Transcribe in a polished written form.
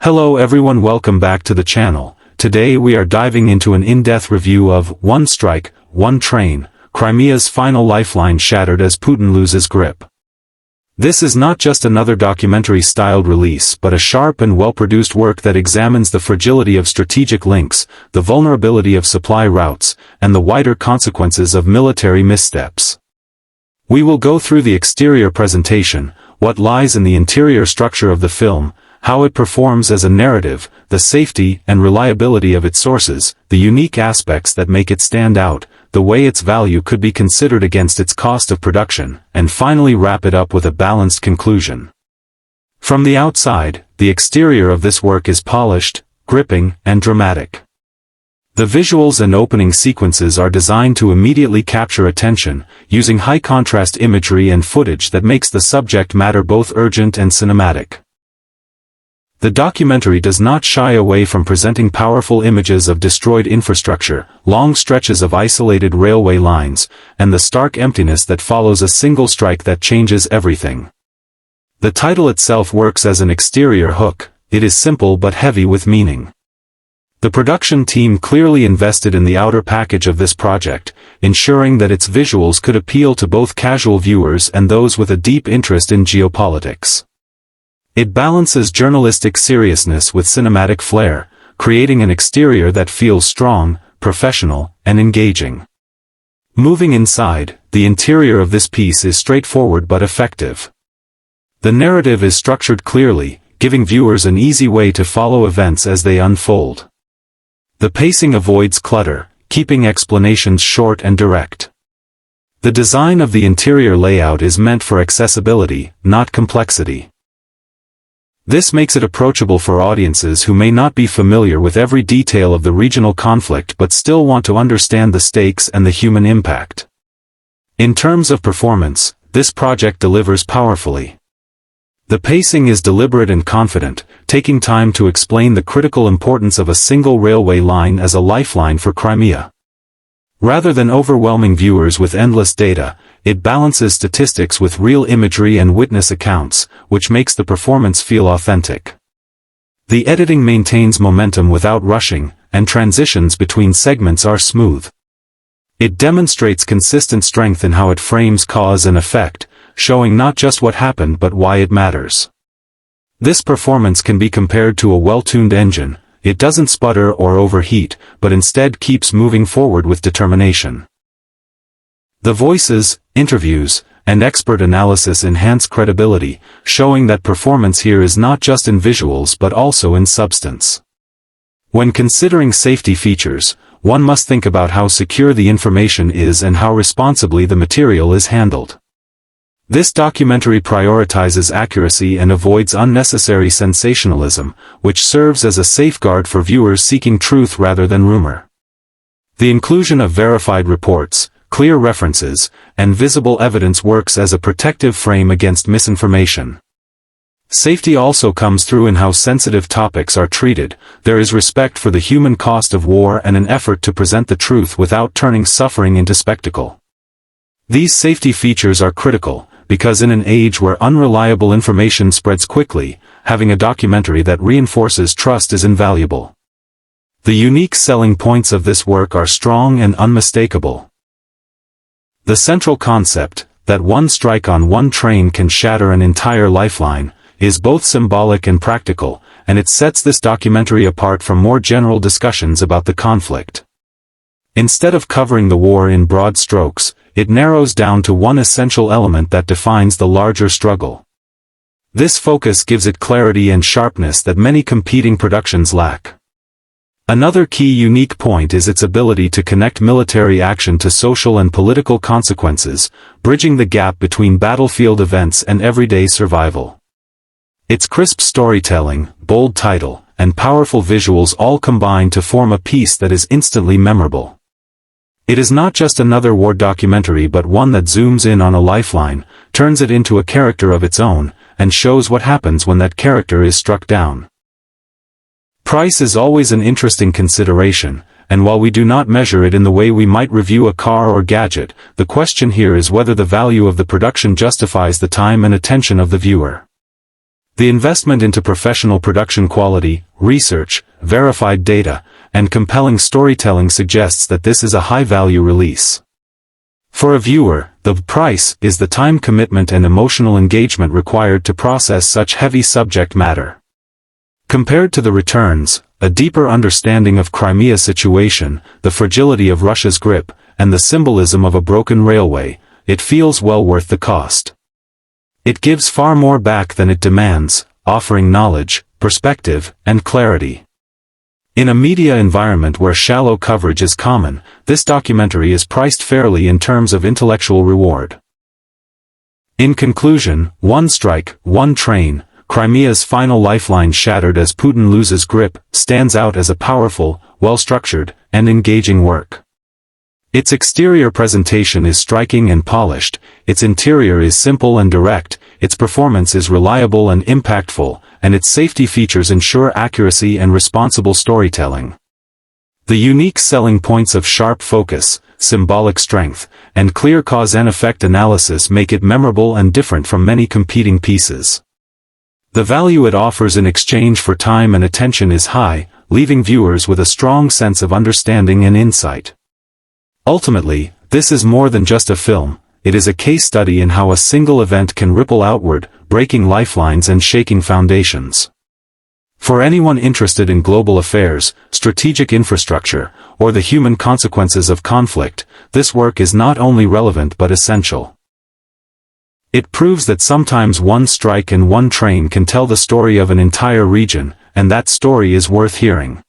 Hello everyone, welcome back to the channel. Today we are diving into an in-depth review of One Strike, One Train, Crimea's final lifeline shattered as Putin loses grip. This is not just another documentary-styled release but a sharp and well-produced work that examines the fragility of strategic links, the vulnerability of supply routes, and the wider consequences of military missteps. We will go through the exterior presentation, what lies in the interior structure of the film, how it performs as a narrative, the safety and reliability of its sources, the unique aspects that make it stand out, the way its value could be considered against its cost of production, and finally wrap it up with a balanced conclusion. From the outside, the exterior of this work is polished, gripping, and dramatic. The visuals and opening sequences are designed to immediately capture attention, using high-contrast imagery and footage that makes the subject matter both urgent and cinematic. The documentary does not shy away from presenting powerful images of destroyed infrastructure, long stretches of isolated railway lines, and the stark emptiness that follows a single strike that changes everything. The title itself works as an exterior hook. It is simple but heavy with meaning. The production team clearly invested in the outer package of this project, ensuring that its visuals could appeal to both casual viewers and those with a deep interest in geopolitics. It balances journalistic seriousness with cinematic flair, creating an exterior that feels strong, professional, and engaging. Moving inside, the interior of this piece is straightforward but effective. The narrative is structured clearly, giving viewers an easy way to follow events as they unfold. The pacing avoids clutter, keeping explanations short and direct. The design of the interior layout is meant for accessibility, not complexity. This makes it approachable for audiences who may not be familiar with every detail of the regional conflict but still want to understand the stakes and the human impact. In terms of performance, this project delivers powerfully. The pacing is deliberate and confident, taking time to explain the critical importance of a single railway line as a lifeline for Crimea. Rather than overwhelming viewers with endless data, it balances statistics with real imagery and witness accounts, which makes the performance feel authentic. The editing maintains momentum without rushing, and transitions between segments are smooth. It demonstrates consistent strength in how it frames cause and effect, showing not just what happened but why it matters. This performance can be compared to a well-tuned engine. It doesn't sputter or overheat, but instead keeps moving forward with determination. The voices, interviews, and expert analysis enhance credibility, showing that performance here is not just in visuals but also in substance. When considering safety features, one must think about how secure the information is and how responsibly the material is handled. This documentary prioritizes accuracy and avoids unnecessary sensationalism, which serves as a safeguard for viewers seeking truth rather than rumor. The inclusion of verified reports, clear references, and visible evidence works as a protective frame against misinformation. Safety also comes through in how sensitive topics are treated. There is respect for the human cost of war and an effort to present the truth without turning suffering into spectacle. These safety features are critical, because in an age where unreliable information spreads quickly, having a documentary that reinforces trust is invaluable. The unique selling points of this work are strong and unmistakable. The central concept, that one strike on one train can shatter an entire lifeline, is both symbolic and practical, and it sets this documentary apart from more general discussions about the conflict. Instead of covering the war in broad strokes, it narrows down to one essential element that defines the larger struggle. This focus gives it clarity and sharpness that many competing productions lack. Another key unique point is its ability to connect military action to social and political consequences, bridging the gap between battlefield events and everyday survival. Its crisp storytelling, bold title, and powerful visuals all combine to form a piece that is instantly memorable. It is not just another war documentary but one that zooms in on a lifeline, turns it into a character of its own, and shows what happens when that character is struck down. Price is always an interesting consideration, and while we do not measure it in the way we might review a car or gadget, the question here is whether the value of the production justifies the time and attention of the viewer. The investment into professional production quality, research, verified data, and compelling storytelling suggests that this is a high-value release. For a viewer, the price is the time commitment and emotional engagement required to process such heavy subject matter. Compared to the returns, a deeper understanding of Crimea's situation, the fragility of Russia's grip, and the symbolism of a broken railway, it feels well worth the cost. It gives far more back than it demands, offering knowledge, perspective, and clarity. In a media environment where shallow coverage is common, this documentary is priced fairly in terms of intellectual reward. In conclusion, One Strike, One Train, Crimea's final lifeline shattered as Putin loses grip, stands out as a powerful, well-structured, and engaging work. Its exterior presentation is striking and polished, its interior is simple and direct, its performance is reliable and impactful, and its safety features ensure accuracy and responsible storytelling. The unique selling points of sharp focus, symbolic strength, and clear cause and effect analysis make it memorable and different from many competing pieces. The value it offers in exchange for time and attention is high, leaving viewers with a strong sense of understanding and insight. Ultimately, this is more than just a film, it is a case study in how a single event can ripple outward, breaking lifelines and shaking foundations. For anyone interested in global affairs, strategic infrastructure, or the human consequences of conflict, this work is not only relevant but essential. It proves that sometimes one strike and one train can tell the story of an entire region, and that story is worth hearing.